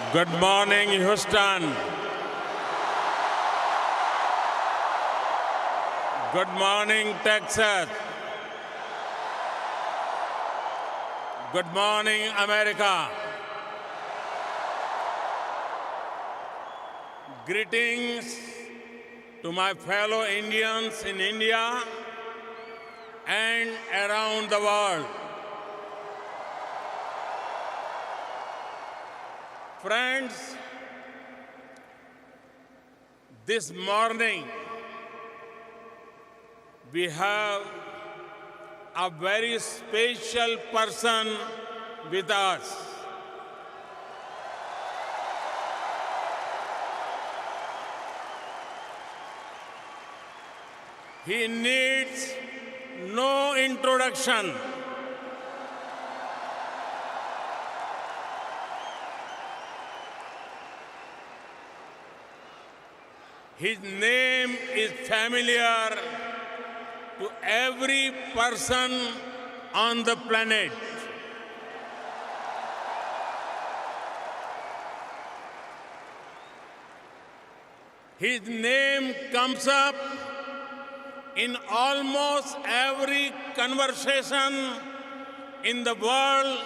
Good morning, Houston. Good morning, Texas. Good morning, America. Greetings to my fellow Indians in India and around the world. Friends, this morning we have a very special person with us. He needs no introduction. His name is familiar to every person on the planet. His name comes up in almost every conversation in the world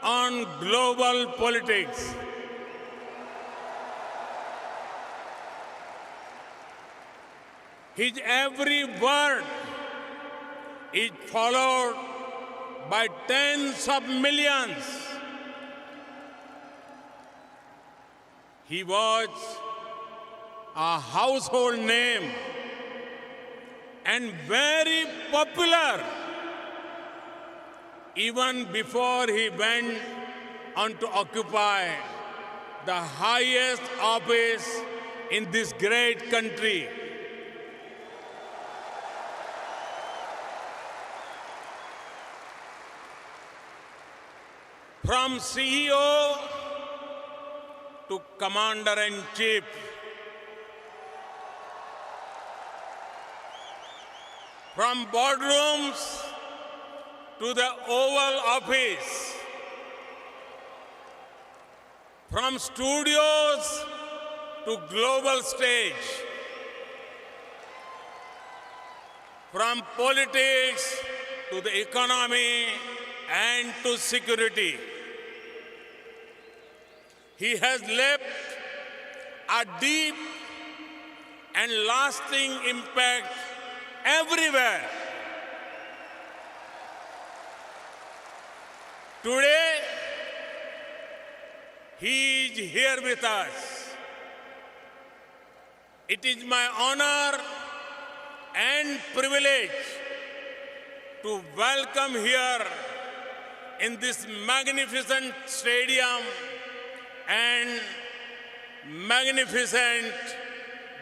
on global politics. His every word is followed by tens of millions. He was a household name and very popular even before he went on to occupy the highest office in this great country. From CEO to Commander-in-Chief, from boardrooms to the Oval Office, from studios to global stage, from politics to the economy and to security. He has left a deep and lasting impact everywhere. Today, he is here with us. It is my honor and privilege to welcome here in this magnificent stadium and magnificent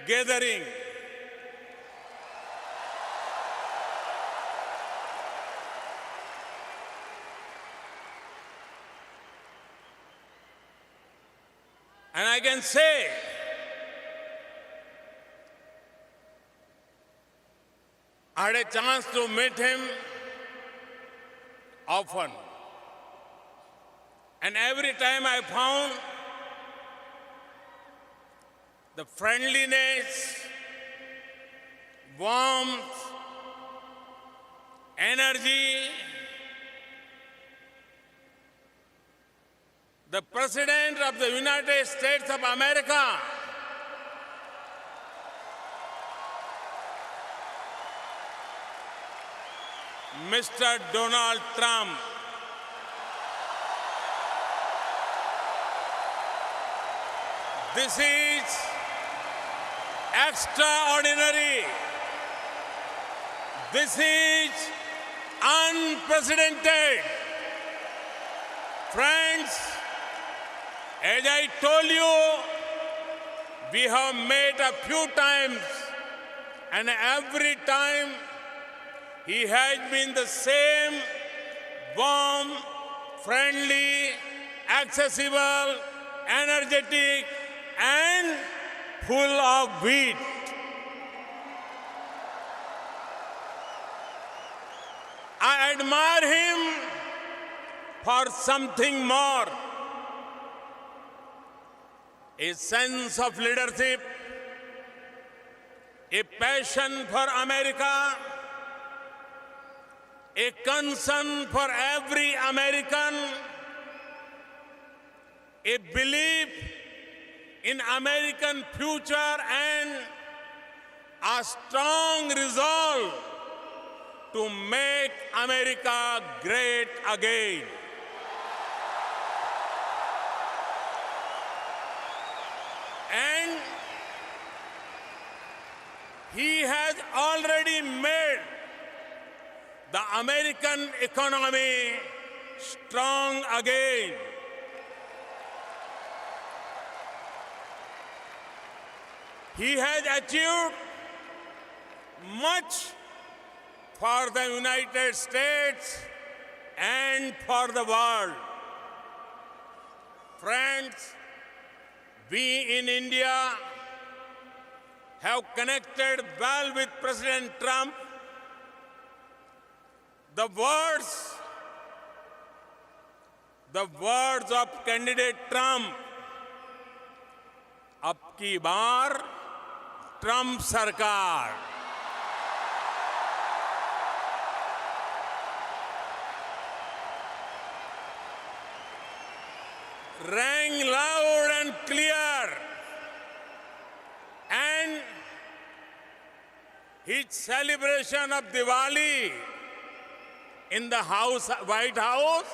gathering. And I can say, I had a chance to meet him often. And every time I found the friendliness, warmth, energy, the President of the United States of America, Mr. Donald Trump, this is extraordinary. This is unprecedented. Friends, as I told you, we have met a few times, and every time he has been the same warm, friendly, accessible, energetic, and full of wit. I admire him for something more. a sense of leadership, a passion for America, a concern for every American, a belief in American future, and a strong resolve to make America great again. And he has already made the American economy strong again. He has achieved much for the United States and for the world. Friends, we in India have connected well with President Trump. The words of candidate Trump, अब की बार Trump सरकार, rang loud and clear, and his celebration of Diwali in the White House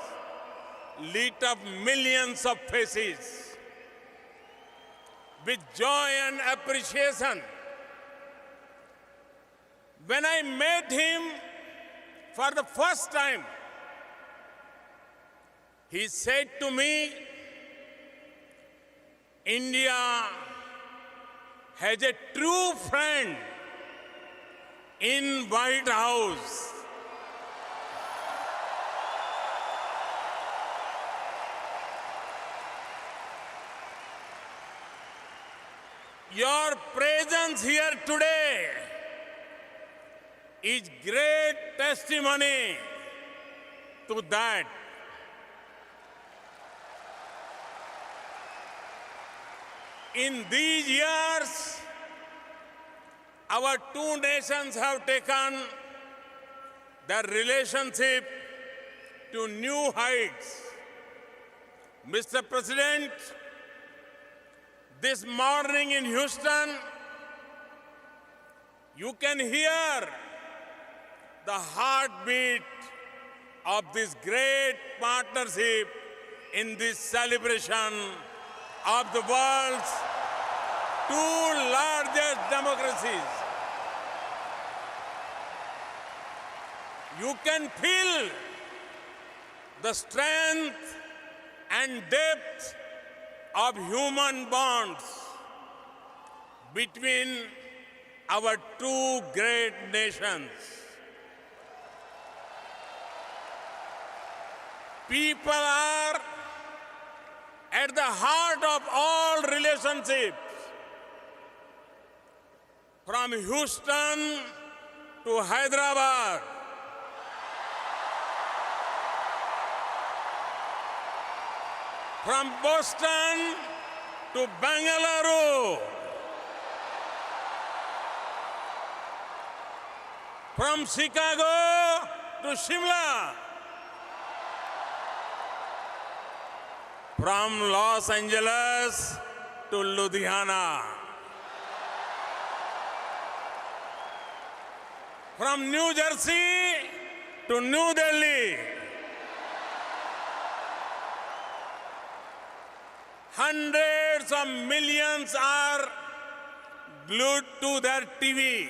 lit up millions of faces with joy and appreciation. When I met him for the first time, he said to me, India has a true friend in White House. Your presence here today is great testimony to that. In these years, our two nations have taken their relationship to new heights. Mr. President, this morning in Houston, you can hear the heartbeat of this great partnership in this celebration of the world's two largest democracies. You can feel the strength and depth of human bonds between our two great nations. People are at the heart of all relationships, from Houston to Hyderabad, from Boston to Bangalore, from Chicago to Shimla, from Los Angeles to Ludhiana, from New Jersey to New Delhi. Hundreds of millions are glued to their TV,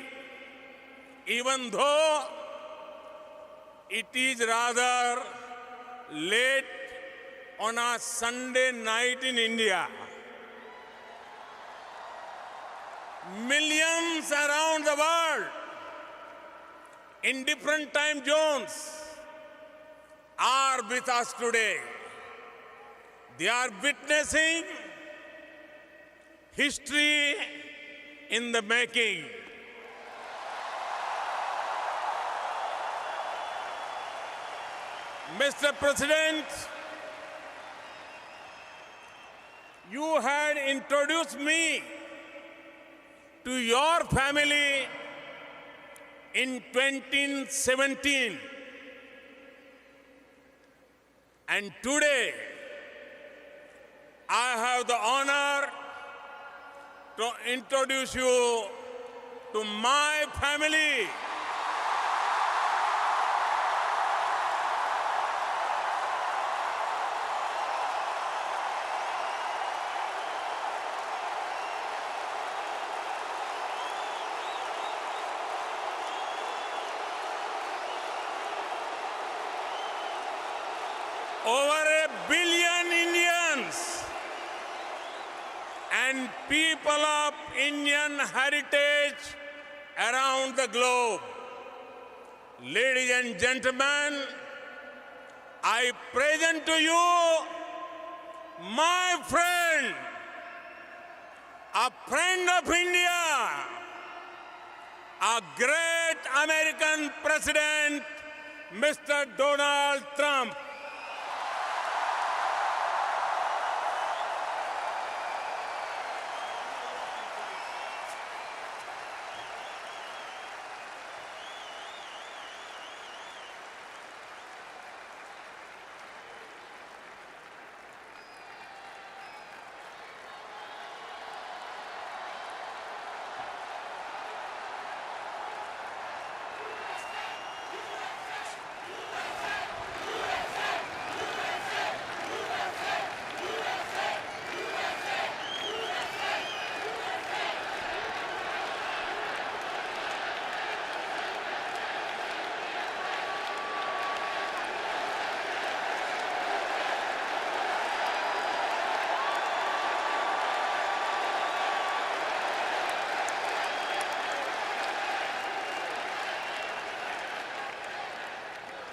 even though it is rather late on a Sunday night in India. Millions around the world in different time zones are with us today. They are witnessing history in the making. Mr. President, you had introduced me to your family in 2017. And today, I have the honor to introduce you to my family. Over 1 billion Indians and people of Indian heritage around the globe. Ladies and gentlemen, I present to you my friend, a friend of India, a great American president, Mr. Donald Trump.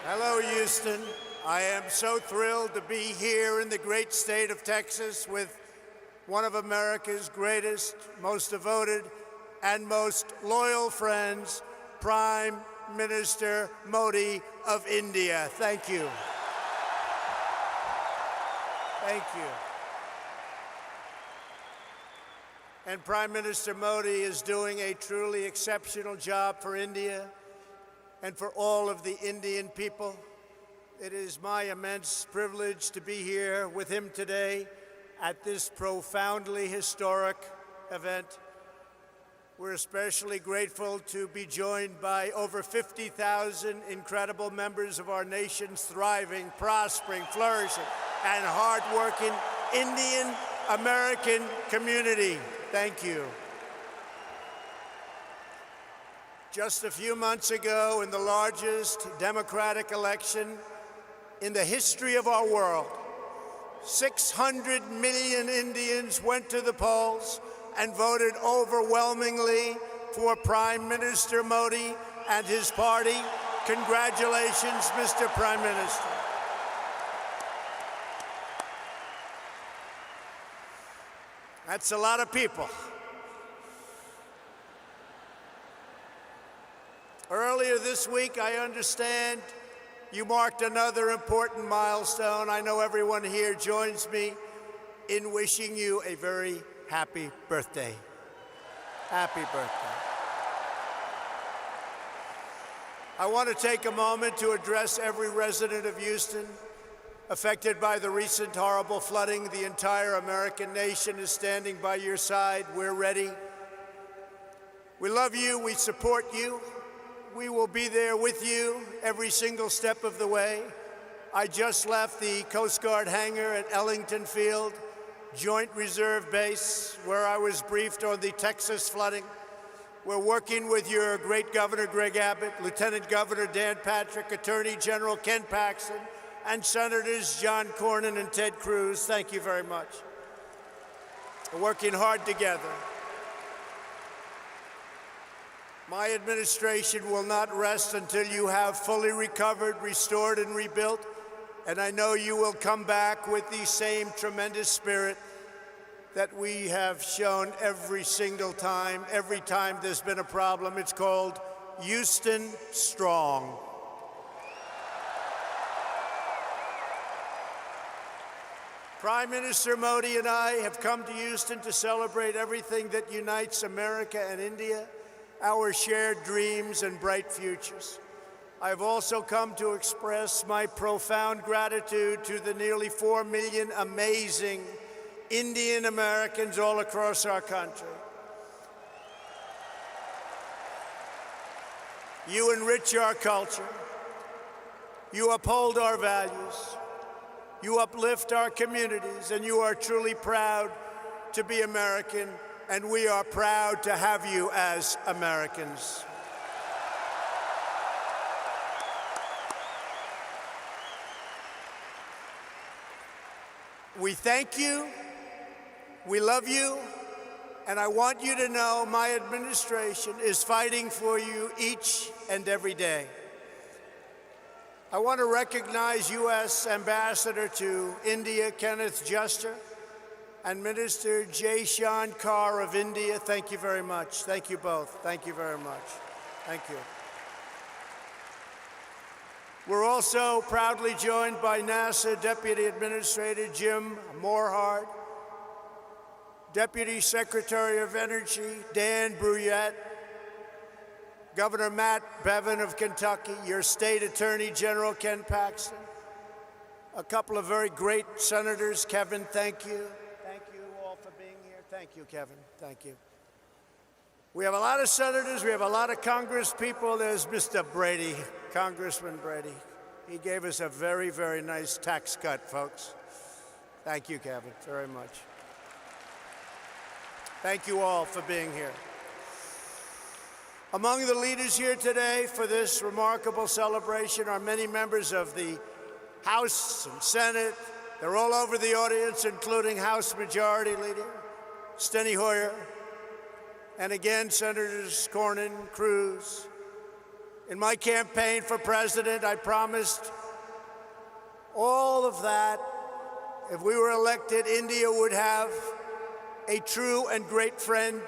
Hello, Houston. I am so thrilled to be here in the great state of Texas with one of America's greatest, most devoted, and most loyal friends, Prime Minister Modi of India. Thank you. Thank you. And Prime Minister Modi is doing a truly exceptional job for India and for all of the Indian people. It is my immense privilege to be here with him today at this profoundly historic event. We're especially grateful to be joined by over 50,000 incredible members of our nation's thriving, prospering, flourishing, and hardworking Indian American community. Thank you. Just a few months ago, in the largest democratic election in the history of our world, 600 million Indians went to the polls and voted overwhelmingly for Prime Minister Modi and his party. Congratulations, Mr. Prime Minister. That's a lot of people. Earlier this week, I understand you marked another important milestone. I know everyone here joins me in wishing you a very happy birthday. Happy birthday. I want to take a moment to address every resident of Houston affected by the recent horrible flooding. The entire American nation is standing by your side. We're ready. We love you. We support you. We will be there with you every single step of the way. I just left the Coast Guard hangar at Ellington Field, Joint Reserve Base, where I was briefed on the Texas flooding. We're working with your great Governor Greg Abbott, Lieutenant Governor Dan Patrick, Attorney General Ken Paxton, and Senators John Cornyn and Ted Cruz. Thank you very much. We're working hard together. My administration will not rest until you have fully recovered, restored, and rebuilt. And I know you will come back with the same tremendous spirit that we have shown every single time. Every time there's been a problem, it's called Houston Strong. Prime Minister Modi and I have come to Houston to celebrate everything that unites America and India, our shared dreams and bright futures. I've also come to express my profound gratitude to the nearly 4 million amazing Indian Americans all across our country. You enrich our culture. You uphold our values. You uplift our communities, and you are truly proud to be American, and we are proud to have you as Americans. We thank you, we love you, and I want you to know my administration is fighting for you each and every day. I want to recognize U.S. Ambassador to India, Kenneth Juster, and Minister Jaishankar Kar of India. Thank you very much. Thank you both. Thank you very much. Thank you. We're also proudly joined by NASA Deputy Administrator Jim Morehart, Deputy Secretary of Energy Dan Brouillette, Governor Matt Bevin of Kentucky, your State Attorney General Ken Paxton, a couple of very great senators. Kevin, thank you. Thank you all for being here. Thank you, Kevin. Thank you. We have a lot of senators. We have a lot of Congress people. There's Mr. Brady, Congressman Brady. He gave us a very, very nice tax cut, folks. Thank you, Kevin, very much. Thank you all for being here. Among the leaders here today for this remarkable celebration are many members of the House and Senate. They're all over the audience, including House Majority Leader Steny Hoyer, and again, Senators Cornyn, Cruz. In my campaign for president, I promised all of that. If we were elected, India would have a true and great friend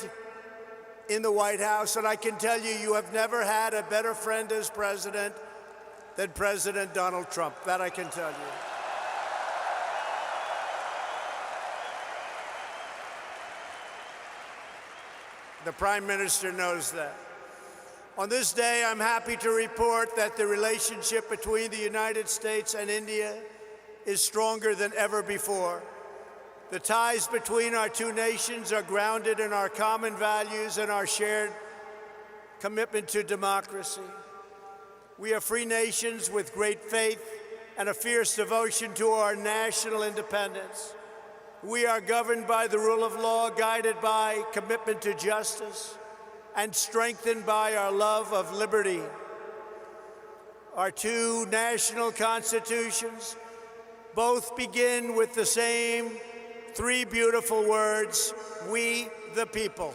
in the White House, and I can tell you, you have never had a better friend as president than President Donald Trump. That I can tell you. The Prime Minister knows that. On this day, I'm happy to report that the relationship between the United States and India is stronger than ever before. The ties between our two nations are grounded in our common values and our shared commitment to democracy. We are free nations with great faith and a fierce devotion to our national independence. We are governed by the rule of law, guided by commitment to justice, and strengthened by our love of liberty. Our two national constitutions both begin with the same three beautiful words: we the people.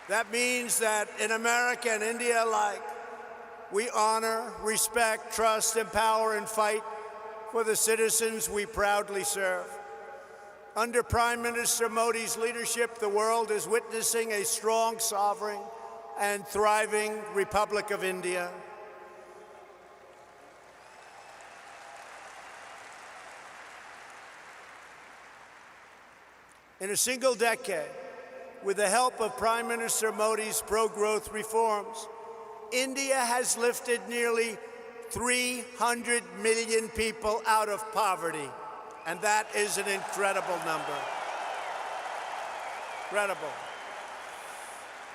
That means that in America and India alike, we honor, respect, trust, empower, and fight for the citizens we proudly serve. Under Prime Minister Modi's leadership, the world is witnessing a strong, sovereign, and thriving Republic of India. In a single decade, with the help of Prime Minister Modi's pro-growth reforms, India has lifted nearly 300 million people out of poverty, and that is an incredible number. Incredible.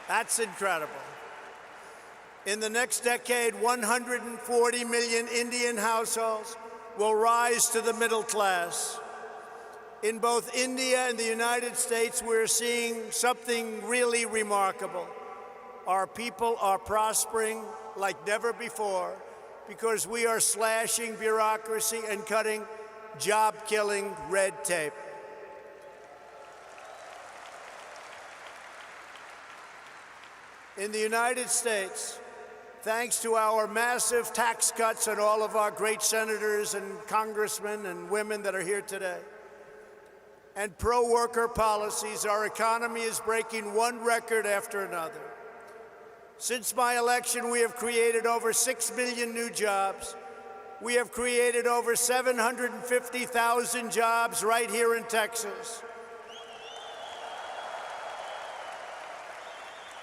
That's incredible. In the next decade, 140 million Indian households will rise to the middle class. In both India and the United States, we're seeing something really remarkable. Our people are prospering like never before because we are slashing bureaucracy and cutting job-killing red tape. In the United States, thanks to our massive tax cuts and all of our great senators and congressmen and women that are here today, and pro-worker policies, our economy is breaking one record after another. Since my election, we have created over 6 million new jobs. We have created over 750,000 jobs right here in Texas.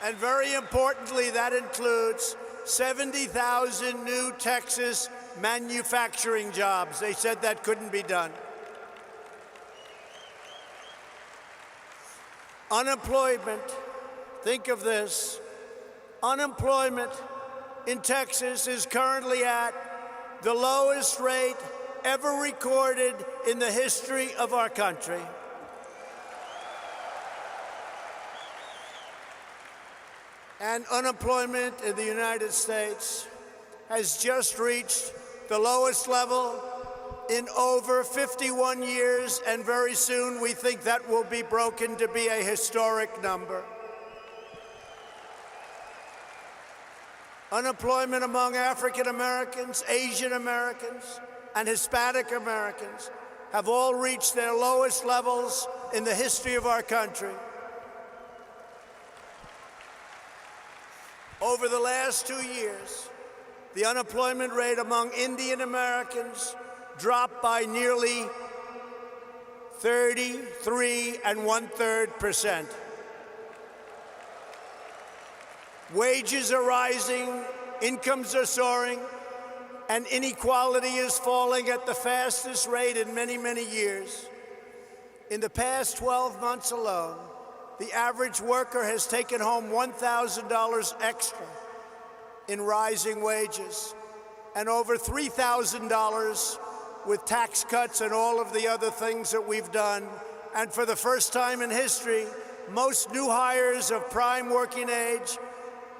And very importantly, that includes 70,000 new Texas manufacturing jobs. They said that couldn't be done. Unemployment, think of this, unemployment in Texas is currently at the lowest rate ever recorded in the history of our country. And unemployment in the United States has just reached the lowest level in over 51 years, and very soon we think that will be broken to be a historic number. Unemployment among African Americans, Asian Americans, and Hispanic Americans have all reached their lowest levels in the history of our country. Over the last 2 years, the unemployment rate among Indian Americans dropped by nearly 33 1/3%. Wages are rising, incomes are soaring, and inequality is falling at the fastest rate in many, many years. In the past 12 months alone, the average worker has taken home $1,000 extra in rising wages, and over $3,000 with tax cuts and all of the other things that we've done. And for the first time in history, most new hires of prime working age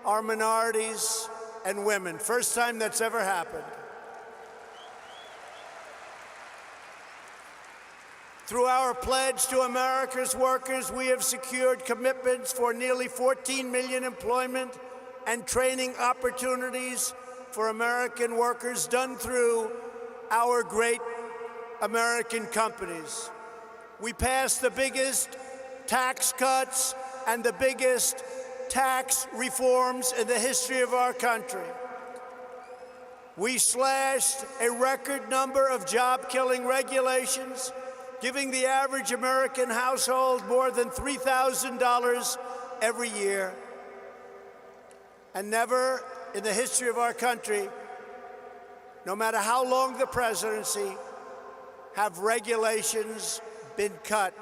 are minorities and women. First time that's ever happened. Through our pledge to America's workers, we have secured commitments for nearly 14 million employment and training opportunities for American workers done through our great American companies. We passed the biggest tax cuts and the biggest tax reforms in the history of our country. We slashed a record number of job-killing regulations, giving the average American household more than $3,000 every year. And never in the history of our country, no matter how long the presidency, have regulations been cut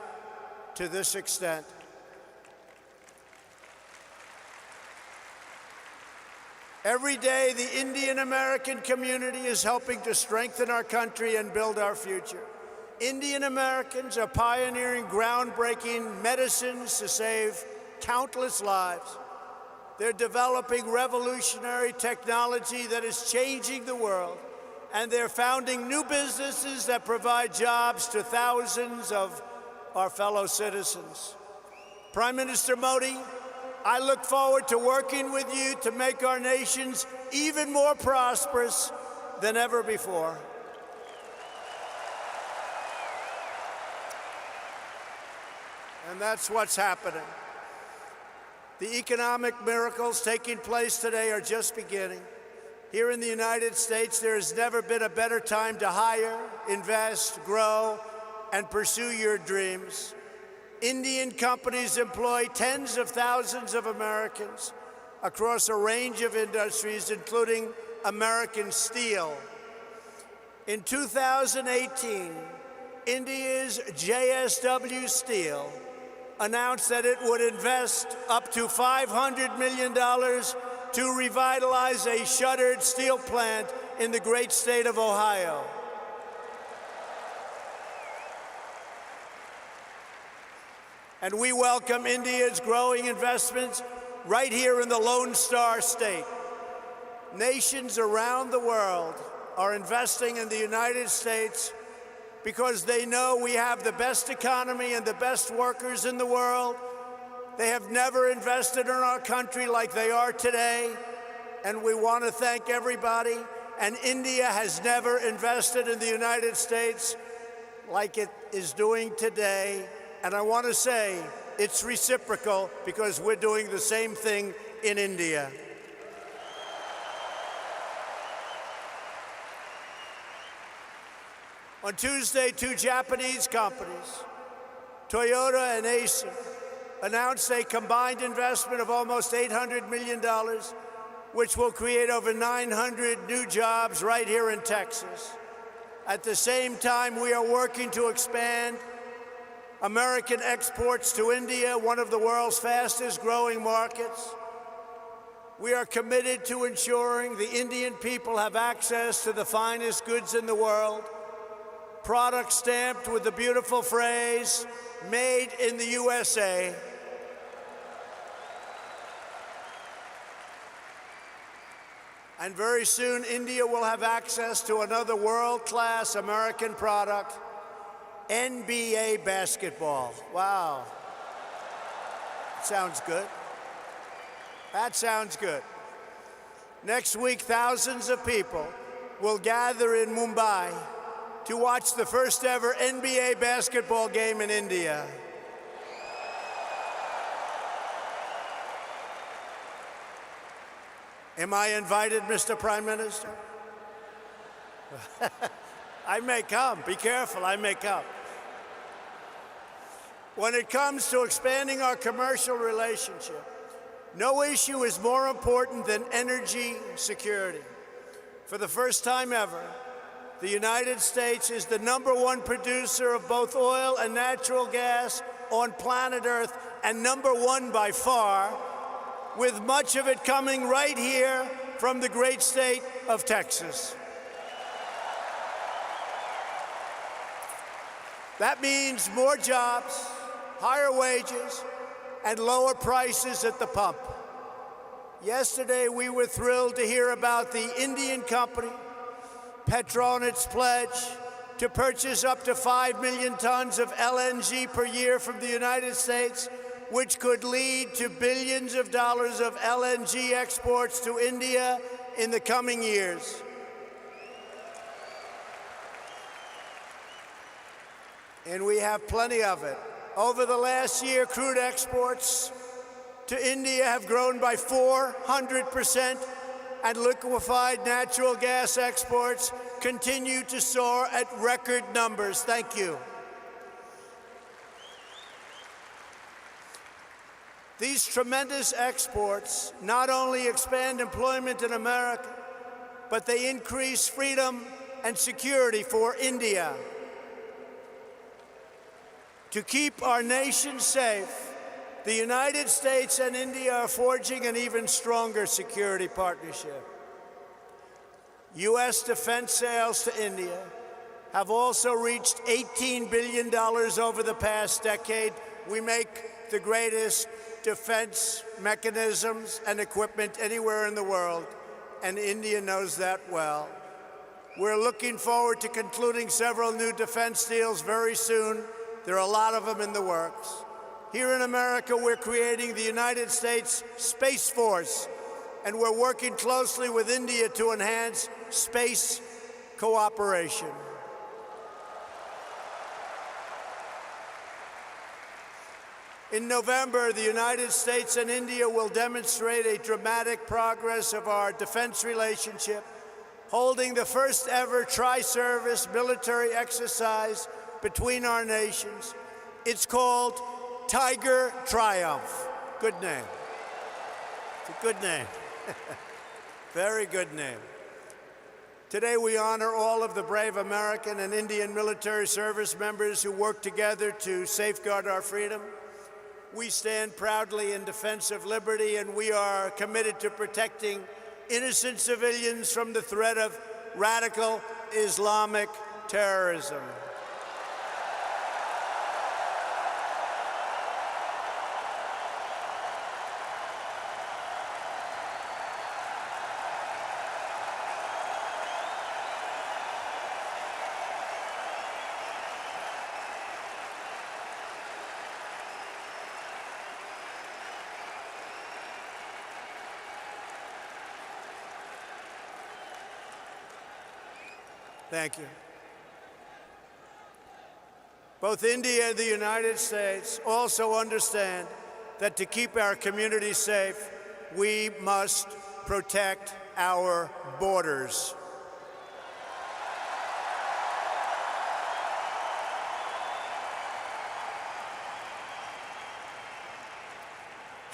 to this extent. Every day, the Indian American community is helping to strengthen our country and build our future. Indian Americans are pioneering groundbreaking medicines to save countless lives. They're developing revolutionary technology that is changing the world, and they're founding new businesses that provide jobs to thousands of our fellow citizens. Prime Minister Modi, I look forward to working with you to make our nations even more prosperous than ever before. And that's what's happening. The economic miracles taking place today are just beginning. Here in the United States, there has never been a better time to hire, invest, grow, and pursue your dreams. Indian companies employ tens of thousands of Americans across a range of industries, including American steel. In 2018, India's JSW Steel announced that it would invest up to $500 million to revitalize a shuttered steel plant in the great state of Ohio. And we welcome India's growing investments right here in the Lone Star State. Nations around the world are investing in the United States because they know we have the best economy and the best workers in the world. They have never invested in our country like they are today, and we want to thank everybody. And India has never invested in the United States like it is doing today. And I want to say it's reciprocal because we're doing the same thing in India. On Tuesday, two Japanese companies, Toyota and Acer, announced a combined investment of almost $800 million, which will create over 900 new jobs right here in Texas. At the same time, we are working to expand American exports to India, one of the world's fastest growing markets. We are committed to ensuring the Indian people have access to the finest goods in the world, products stamped with the beautiful phrase, "Made in the USA." And very soon, India will have access to another world-class American product, NBA basketball. Wow. Sounds good. That sounds good. Next week, thousands of people will gather in Mumbai to watch the first ever NBA basketball game in India. Am I invited, Mr. Prime Minister? I may come. Be careful, I may come. When it comes to expanding our commercial relationship, no issue is more important than energy security. For the first time ever, the United States is the #1 producer of both oil and natural gas on planet Earth, and #1 by far, with much of it coming right here from the great state of Texas. That means more jobs, higher wages, and lower prices at the pump. Yesterday, we were thrilled to hear about the Indian company, Petronet's pledge to purchase up to 5 million tons of LNG per year from the United States, which could lead to billions of dollars of LNG exports to India in the coming years. And we have plenty of it. Over the last year, crude exports to India have grown by 400%, and liquefied natural gas exports continue to soar at record numbers. Thank you. These tremendous exports not only expand employment in America, but they increase freedom and security for India. To keep our nation safe, the United States and India are forging an even stronger security partnership. U.S. defense sales to India have also reached $18 billion over the past decade. We make the greatest defense mechanisms and equipment anywhere in the world, and India knows that well. We're looking forward to concluding several new defense deals very soon. There are a lot of them in the works. Here in America, we're creating the United States Space Force, and we're working closely with India to enhance space cooperation. In November, the United States and India will demonstrate a dramatic progress of our defense relationship, holding the first ever tri-service military exercise between our nations. It's called Tiger Triumph. Good name. It's a good name. Very good name. Today we honor all of the brave American and Indian military service members who work together to safeguard our freedom. We stand proudly in defense of liberty, and we are committed to protecting innocent civilians from the threat of radical Islamic terrorism. Thank you. Both India and the United States also understand that to keep our communities safe, we must protect our borders.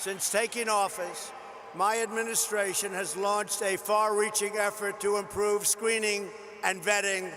Since taking office, my administration has launched a far-reaching effort to improve screening and vetting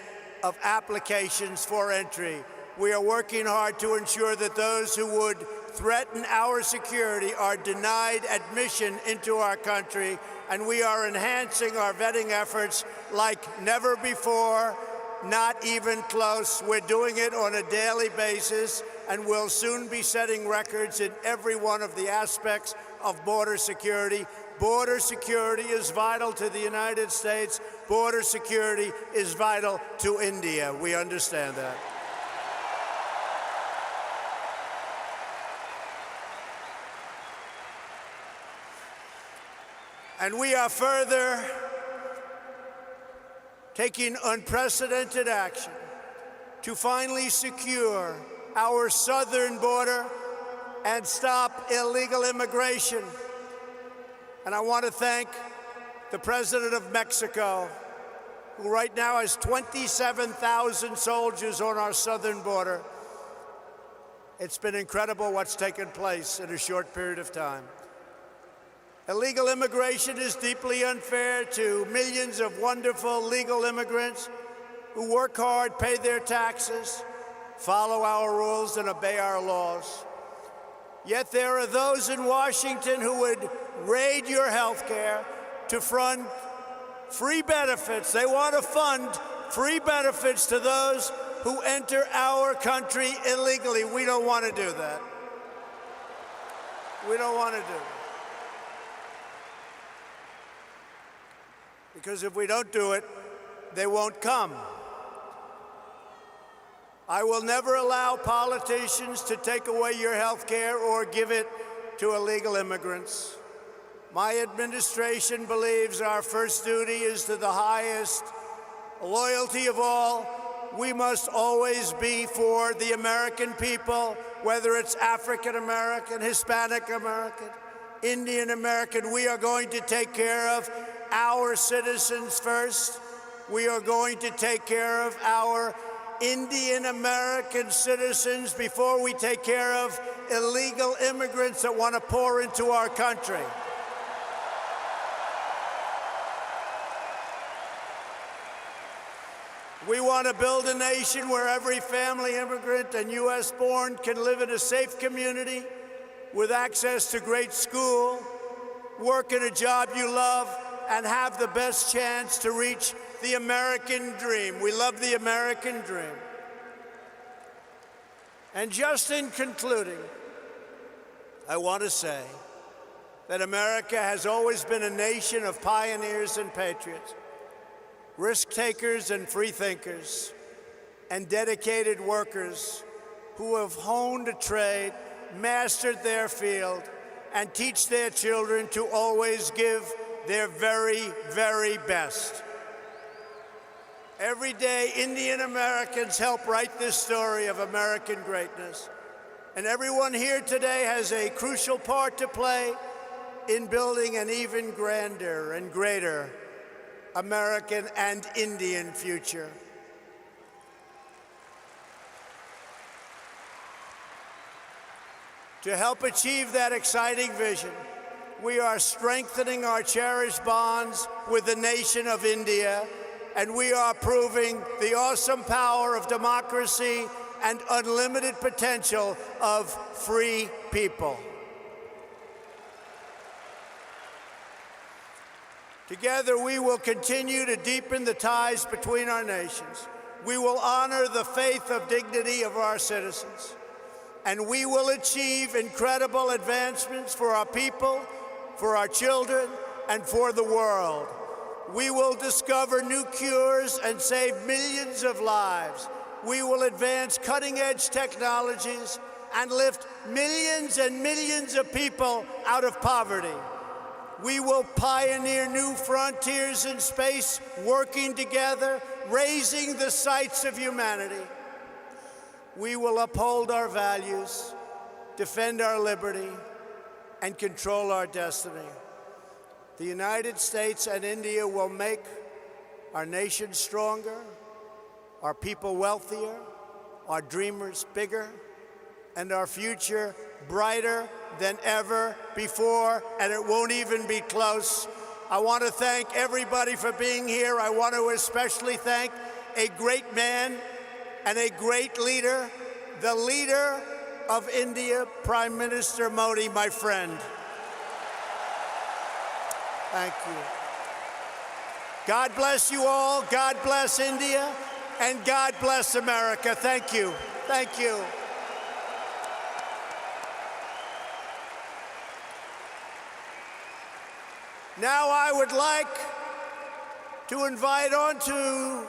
of applications for entry. We are working hard to ensure that those who would threaten our security are denied admission into our country, and we are enhancing our vetting efforts like never before, not even close. We're doing it on a daily basis, and we'll soon be setting records in every one of the aspects of border security. Border security is vital to the United States. Border security is vital to India. We understand that. And we are further taking unprecedented action to finally secure our southern border and stop illegal immigration. And I want to thank the President of Mexico, who right now has 27,000 soldiers on our southern border. It's been incredible what's taken place in a short period of time. Illegal immigration is deeply unfair to millions of wonderful legal immigrants who work hard, pay their taxes, follow our rules, and obey our laws. Yet there are those in Washington who would raid your health care to fund free benefits. They want to fund free benefits to those who enter our country illegally. We don't want to do that. We don't want to do it. Because if we don't do it, they won't come. I will never allow politicians to take away your health care or give it to illegal immigrants. My administration believes our first duty is to the highest loyalty of all. We must always be for the American people, whether it's African American, Hispanic American, Indian American. We are going to take care of our citizens first. We are going to take care of our Indian American citizens before we take care of illegal immigrants that want to pour into our country. We want to build a nation where every family immigrant and U.S. born can live in a safe community with access to great school, work in a job you love, and have the best chance to reach the American dream. We love the American dream. And just in concluding, I want to say that America has always been a nation of pioneers and patriots, risk-takers and free-thinkers, and dedicated workers who have honed a trade, mastered their field, and teach their children to always give their very, very best. Every day, Indian Americans help write this story of American greatness. And everyone here today has a crucial part to play in building an even grander and greater American and Indian future. To help achieve that exciting vision, we are strengthening our cherished bonds with the nation of India, and we are proving the awesome power of democracy and unlimited potential of free people. Together, we will continue to deepen the ties between our nations. We will honor the faith of dignity of our citizens, and we will achieve incredible advancements for our people, for our children, and for the world. We will discover new cures and save millions of lives. We will advance cutting-edge technologies and lift millions and millions of people out of poverty. We will pioneer new frontiers in space, working together, raising the sights of humanity. We will uphold our values, defend our liberty, and control our destiny. The United States and India will make our nation stronger, our people wealthier, our dreamers bigger, and our future brighter than ever before, and it won't even be close. I want to thank everybody for being here. I want to especially thank a great man and a great leader, the leader of India, Prime Minister Modi, my friend. Thank you. God bless you all. God bless India. And God bless America. Thank you. Thank you. Now I would like to invite onto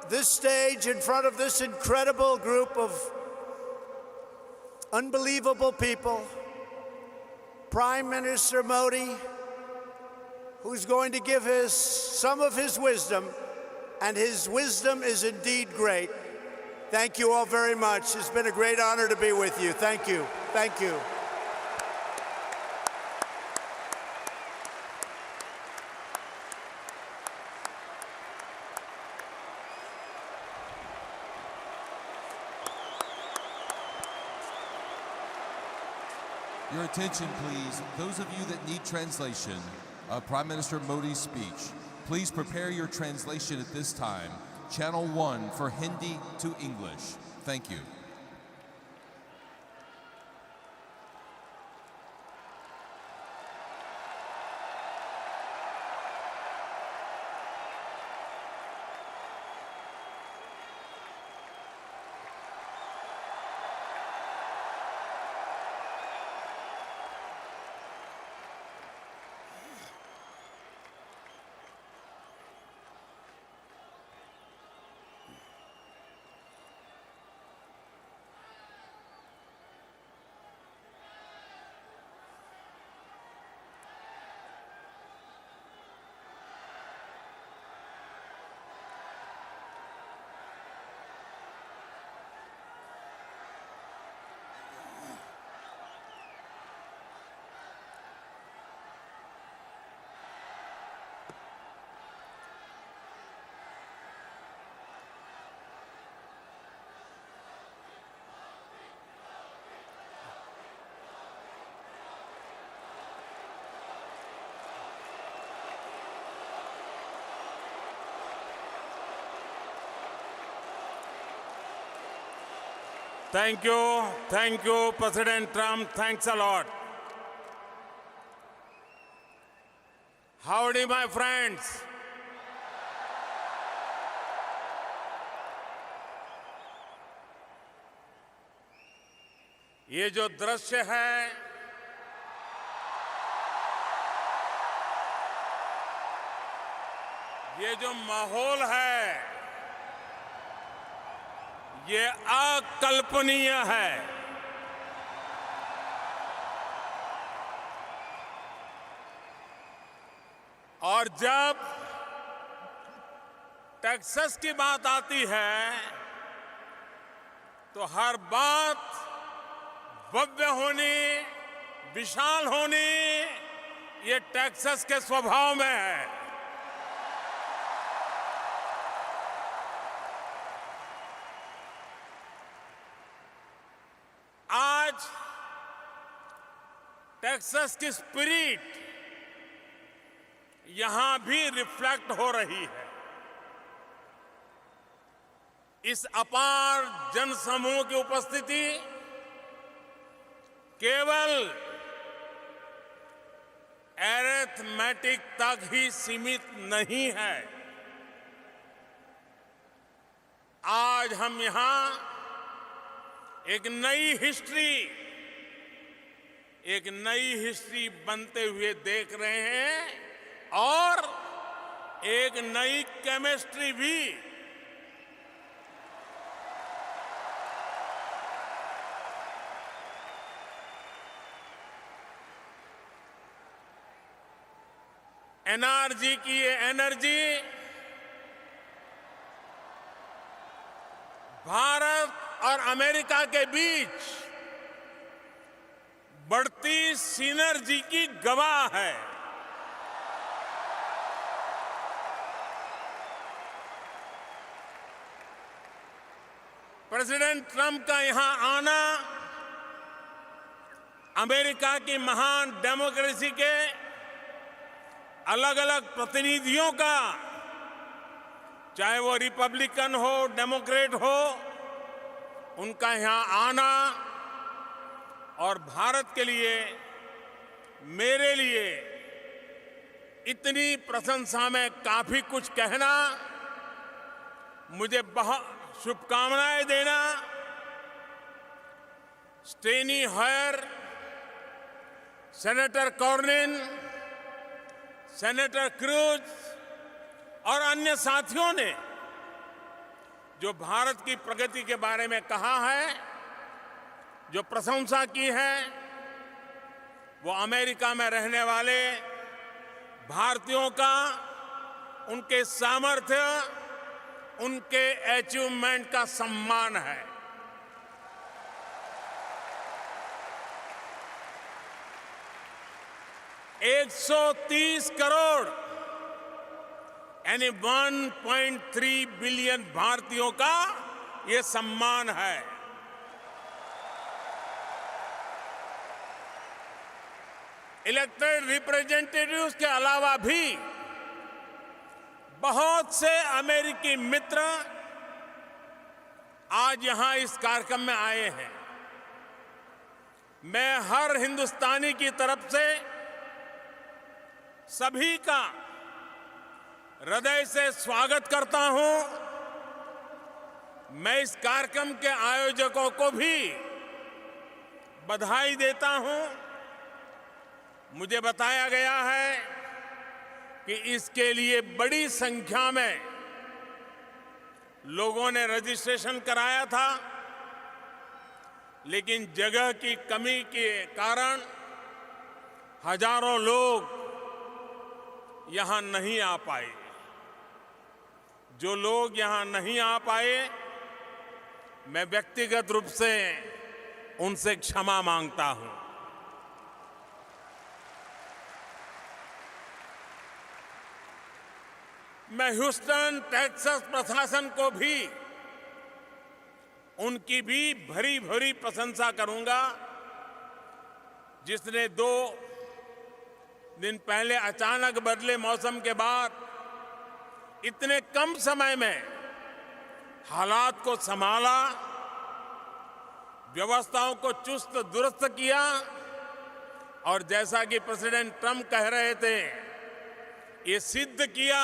this stage in front of this incredible group of unbelievable people, Prime Minister Modi, who's going to give some of his wisdom, and his wisdom is indeed great. Thank you all very much. It's been a great honor to be with you. Thank you. Thank you. Your attention, please. Those of you that need translation of Prime Minister Modi's speech, please prepare your translation at this time. Channel 1 for Hindi to English. Thank you. Thank you, President Trump. Thanks a lot. Howdy, my friends. ये जो दृश्य है, ये जो माहौल है, ये अकल्पनीय है। और जब टेक्सास की बात आती है तो हर बात भव्य होनी, विशाल होनी, ये टेक्सास के स्वभाव में है। आज टेक्सास की स्पिरिट यहां भी रिफ्लेक्ट हो रही है। इस अपार जनसमूह की उपस्थिति केवल अरिथमेटिक तक ही सीमित नहीं है। आज हम यहां एक नई हिस्ट्री बनते हुए देख रहे हैं और एक नई केमिस्ट्री भी। एनआरजी की ये एनर्जी भारत और अमेरिका के बीच बढ़ती सिनर्जी की गवाह है। प्रेसिडेंट ट्रंप का यहां आना अमेरिका की महान डेमोक्रेसी के अलग अलग प्रतिनिधियों का, चाहे वो रिपब्लिकन हो, डेमोक्रेट हो, उनका यहां आना और भारत के लिए, मेरे लिए इतनी प्रशंसा में काफी कुछ कहना, मुझे बहुत शुभकामनाएं देना। स्टेनी हॉयर, सेनेटर कॉर्निन, सेनेटर क्रूज और अन्य साथियों ने जो भारत की प्रगति के बारे में कहा है, जो प्रशंसा की है, वो अमेरिका में रहने वाले भारतीयों का, उनके सामर्थ्य, उनके अचीवमेंट का सम्मान है। $130 करोड़ यानी 1.3 बिलियन भारतीयों का ये सम्मान है। इलेक्टेड रिप्रेजेंटेटिव्स के अलावा भी बहुत से अमेरिकी मित्र आज यहां इस कार्यक्रम में आए हैं। मैं हर हिंदुस्तानी की तरफ से सभी का हृदय से स्वागत करता हूं। मैं इस कार्यक्रम के आयोजकों को भी बधाई देता हूं। मुझे बताया गया है कि इसके लिए बड़ी संख्या में लोगों ने रजिस्ट्रेशन कराया था, लेकिन जगह की कमी के कारण हजारों लोग यहां नहीं आ पाए। जो लोग यहां नहीं आ पाए, मैं व्यक्तिगत रूप से उनसे क्षमा मांगता हूं। मैं ह्यूस्टन, टेक्सास प्रशासन को भी, उनकी भी भरी भरी प्रशंसा करूंगा, जिसने 2 दिन पहले अचानक बदले मौसम के बाद इतने कम समय में हालात को संभाला, व्यवस्थाओं को चुस्त दुरुस्त किया और जैसा कि प्रेसिडेंट ट्रंप कह रहे थे, ये सिद्ध किया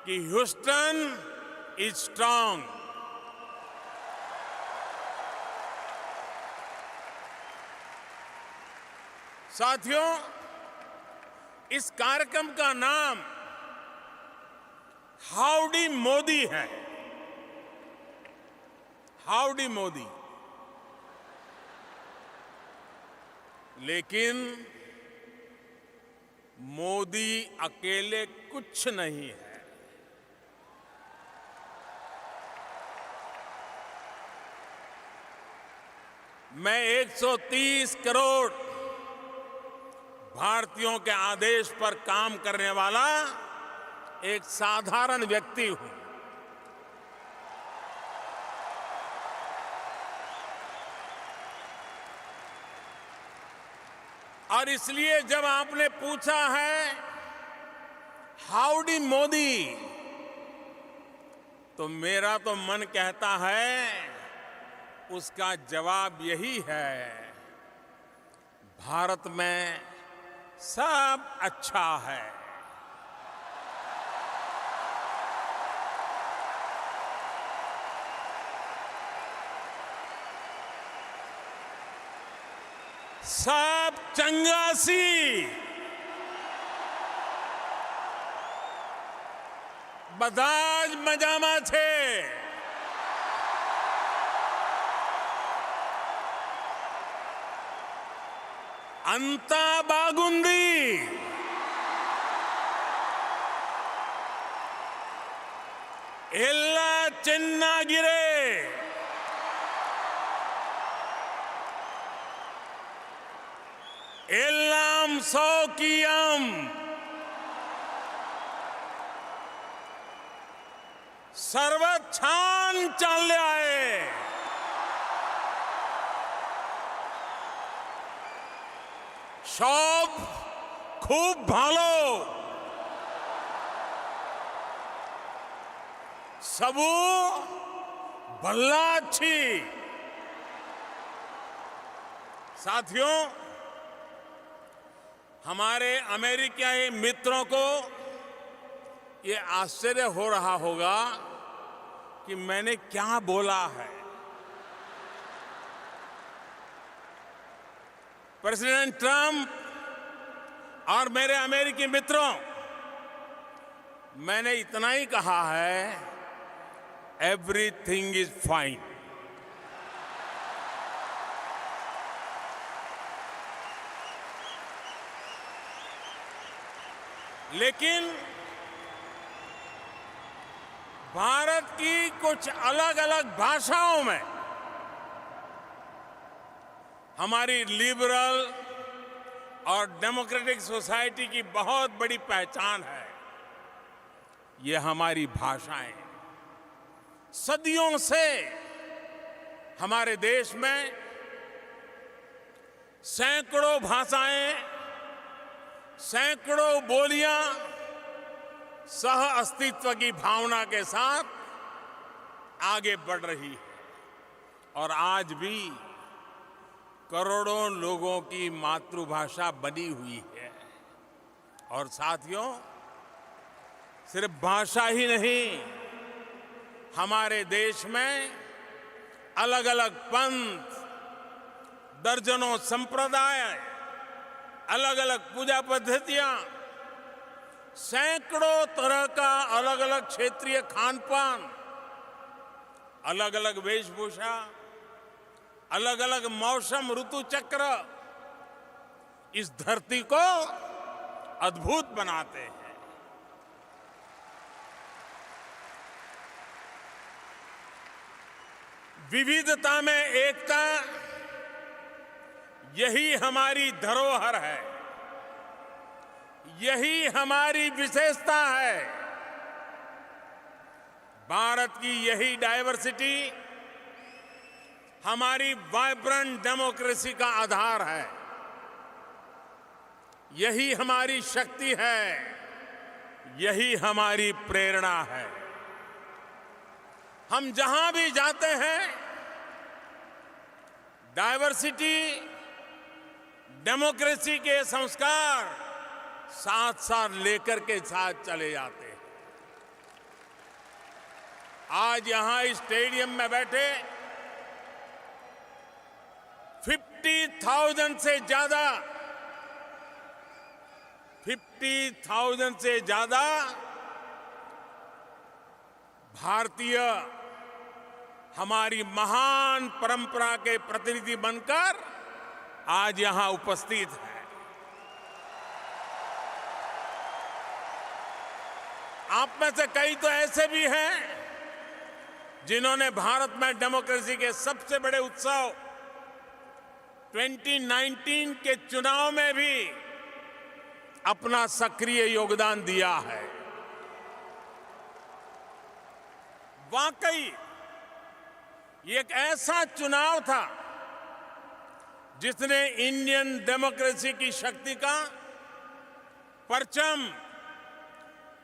कि ह्यूस्टन इज स्ट्रांग। साथियों, इस कार्यक्रम का नाम हाउडी मोदी है। हाउडी मोदी। लेकिन मोदी अकेले कुछ नहीं है। मैं 130 करोड़ भारतीयों के आदेश पर काम करने वाला एक साधारण व्यक्ति हूं। और इसलिए जब आपने पूछा है हाउडी मोदी, तो मेरा तो मन कहता है उसका जवाब यही है, भारत में सब अच्छा है। सब चंगासी, बधाज मजामा छे। अंता बागुंदी, एल्ला चेन्नागिरे, एल्लाम सौकियम, सर्वच्छान चाल्याए। সব খুব ভালো सबू भल्ला अच्छी। साथियों, हमारे अमेरिकी मित्रों को ये आश्चर्य हो रहा होगा कि मैंने क्या बोला है। प्रेसिडेंट ट्रंप और मेरे अमेरिकी मित्रों, मैंने इतना ही कहा है, एवरीथिंग इज फाइन। लेकिन भारत की कुछ अलग अलग भाषाओं में हमारी लिबरल और डेमोक्रेटिक सोसाइटी की बहुत बड़ी पहचान है। ये हमारी भाषाएं सदियों से हमारे देश में सैकड़ों भाषाएं, सैकड़ों बोलियां सह अस्तित्व की भावना के साथ आगे बढ़ रही है और आज भी करोड़ों लोगों की मातृभाषा बनी हुई है। और साथियों, सिर्फ भाषा ही नहीं, हमारे देश में अलग अलग पंथ, दर्जनों संप्रदाय, अलग अलग पूजा पद्धतियां, सैकड़ों तरह का अलग अलग क्षेत्रीय खान पान, अलग अलग वेशभूषा, अलग अलग मौसम ऋतु चक्र इस धरती को अद्भुत बनाते हैं। विविधता में एकता, यही हमारी धरोहर है, यही हमारी विशेषता है। भारत की यही डायवर्सिटी हमारी वाइब्रेंट डेमोक्रेसी का आधार है, यही हमारी शक्ति है, यही हमारी प्रेरणा है। हम जहां भी जाते हैं, डायवर्सिटी, डेमोक्रेसी के संस्कार साथ साथ लेकर के साथ चले जाते हैं। आज यहां इस स्टेडियम में बैठे 50,000 से ज्यादा 50,000 से ज्यादा भारतीय हमारी महान परंपरा के प्रतिनिधि बनकर आज यहां उपस्थित है। आप में से कई तो ऐसे भी हैं जिन्होंने भारत में डेमोक्रेसी के सबसे बड़े उत्सव 2019 के चुनाव में भी अपना सक्रिय योगदान दिया है। वाकई ये एक ऐसा चुनाव था जिसने इंडियन डेमोक्रेसी की शक्ति का परचम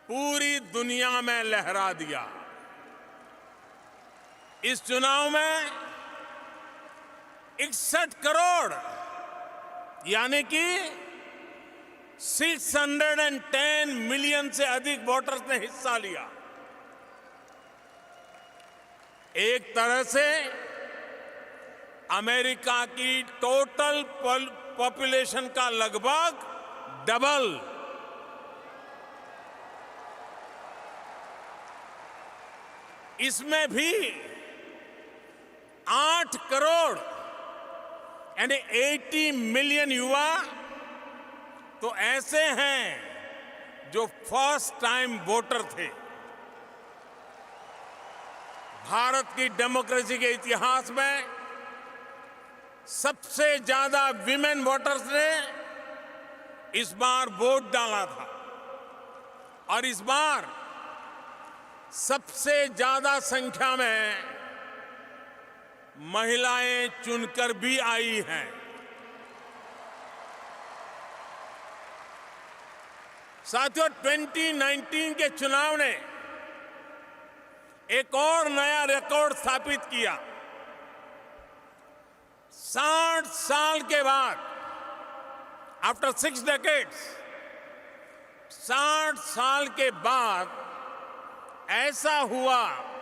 पूरी दुनिया में लहरा दिया। इस चुनाव में 61 करोड़ यानी कि 610 मिलियन से अधिक वोटर्स ने हिस्सा लिया। एक तरह से अमेरिका की टोटल पॉपुलेशन का लगभग डबल। इसमें भी 8 करोड़ यानी 80 मिलियन युवा तो ऐसे हैं जो फर्स्ट टाइम वोटर थे। भारत की डेमोक्रेसी के इतिहास में सबसे ज्यादा विमेन वोटर्स ने इस बार वोट डाला था और इस बार सबसे ज्यादा संख्या में महिलाएं चुनकर भी आई हैं। साथियों, 2019 के चुनाव ने एक और नया रिकॉर्ड स्थापित किया। 60 साल के बाद, आफ्टर 6 decades, 60 साल के बाद ऐसा हुआ